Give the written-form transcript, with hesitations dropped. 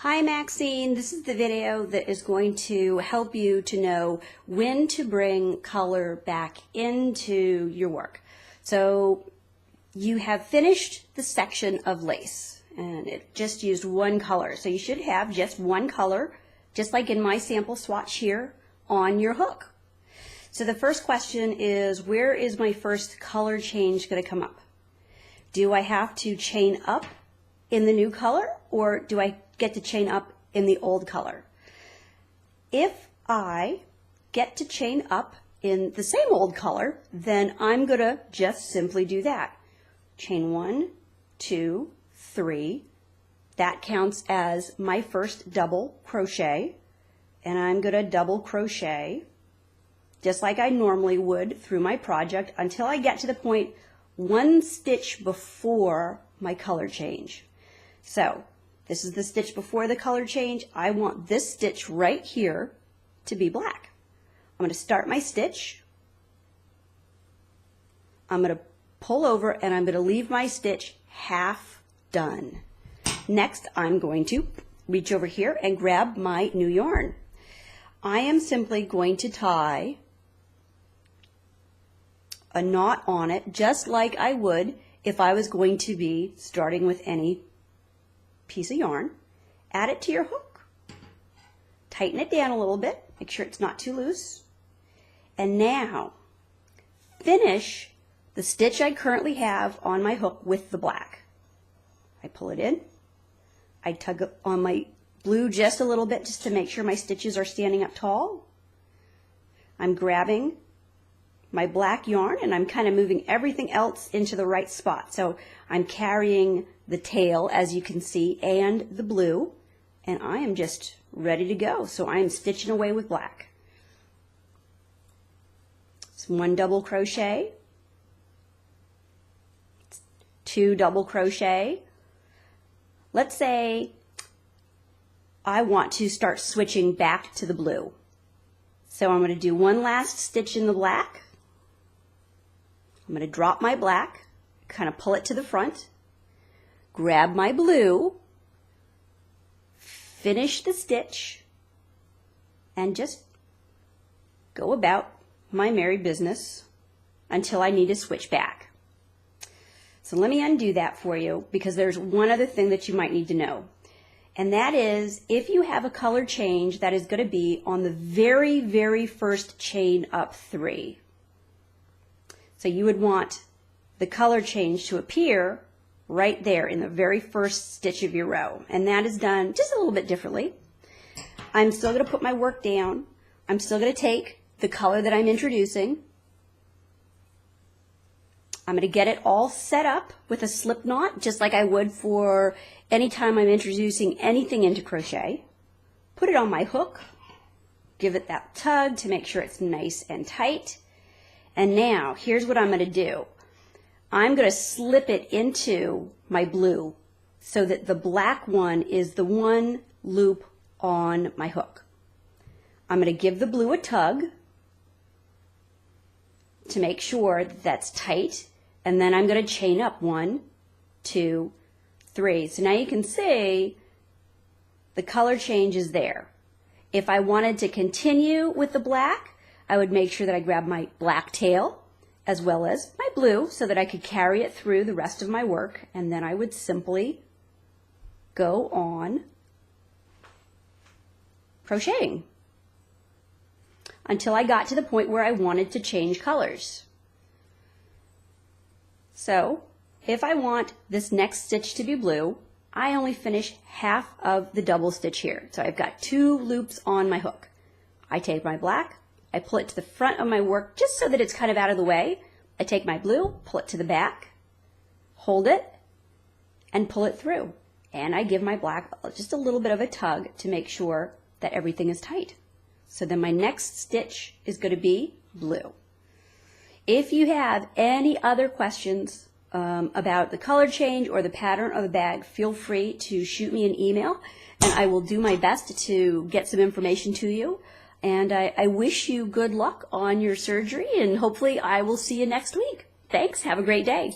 Hi Maxine, this is the video that is going to help you to know when to bring color back into your work. So you have finished the section of lace and it just used one color. So you should have just one color, just like in my sample swatch here, on your hook. So the first question is, where is my first color change going to come up? Do I have to chain up in the new color, or do I get to chain up in the old color? If I get to chain up in the same old color, then I'm going to just simply do that. Chain 1, 2, 3. That counts as my first double crochet, and I'm going to double crochet just like I normally would through my project until I get to the point one stitch before my color change. So this is the stitch before the color change. I want this stitch right here to be black. I'm going to start my stitch. I'm going to pull over and I'm going to leave my stitch half done. Next, I'm going to reach over here and grab my new yarn. I am simply going to tie a knot on it just like I would if I was going to be starting with any piece of yarn. Add it to your hook, tighten it down a little bit, make sure it's not too loose, and now finish the stitch I currently have on my hook with the black. I pull it in, I tug on my blue just a little bit just to make sure my stitches are standing up tall. I'm grabbing my black yarn and I'm kind of moving everything else into the right spot. So I'm carrying the tail, as you can see, and the blue, and I am just ready to go. So I am stitching away with black. So 1 double crochet, 2 double crochet. Let's say I want to start switching back to the blue. So I'm going to do one last stitch in the black. I'm going to drop my black, kind of pull it to the front, grab my blue, finish the stitch, and just go about my merry business until I need to switch back. So let me undo that for you, because there's one other thing that you might need to know. And that is, if you have a color change that is going to be on the very, very first chain up 3. So you would want the color change to appear right there in the very first stitch of your row. And that is done just a little bit differently. I'm still going to put my work down. I'm still going to take the color that I'm introducing. I'm going to get it all set up with a slip knot, just like I would for any time I'm introducing anything into crochet. Put it on my hook. Give it that tug to make sure it's nice and tight. And now, here's what I'm going to do. I'm going to slip it into my blue so that the black one is the one loop on my hook. I'm going to give the blue a tug to make sure that that's tight, and then I'm going to chain up 1, 2, 3. So now you can see the color change is there. If I wanted to continue with the black, I would make sure that I grab my black tail as well as my blue so that I could carry it through the rest of my work, and then I would simply go on crocheting until I got to the point where I wanted to change colors. So if I want this next stitch to be blue, I only finish half of the double stitch here. So I've got 2 loops on my hook. I take my black, I pull it to the front of my work just so that it's kind of out of the way. I take my blue, pull it to the back, hold it, and pull it through. And I give my black just a little bit of a tug to make sure that everything is tight. So then my next stitch is going to be blue. If you have any other questions about the color change or the pattern of the bag, feel free to shoot me an email, and I will do my best to get some information to you. And I wish you good luck on your surgery, and hopefully I will see you next week. Thanks. Have a great day.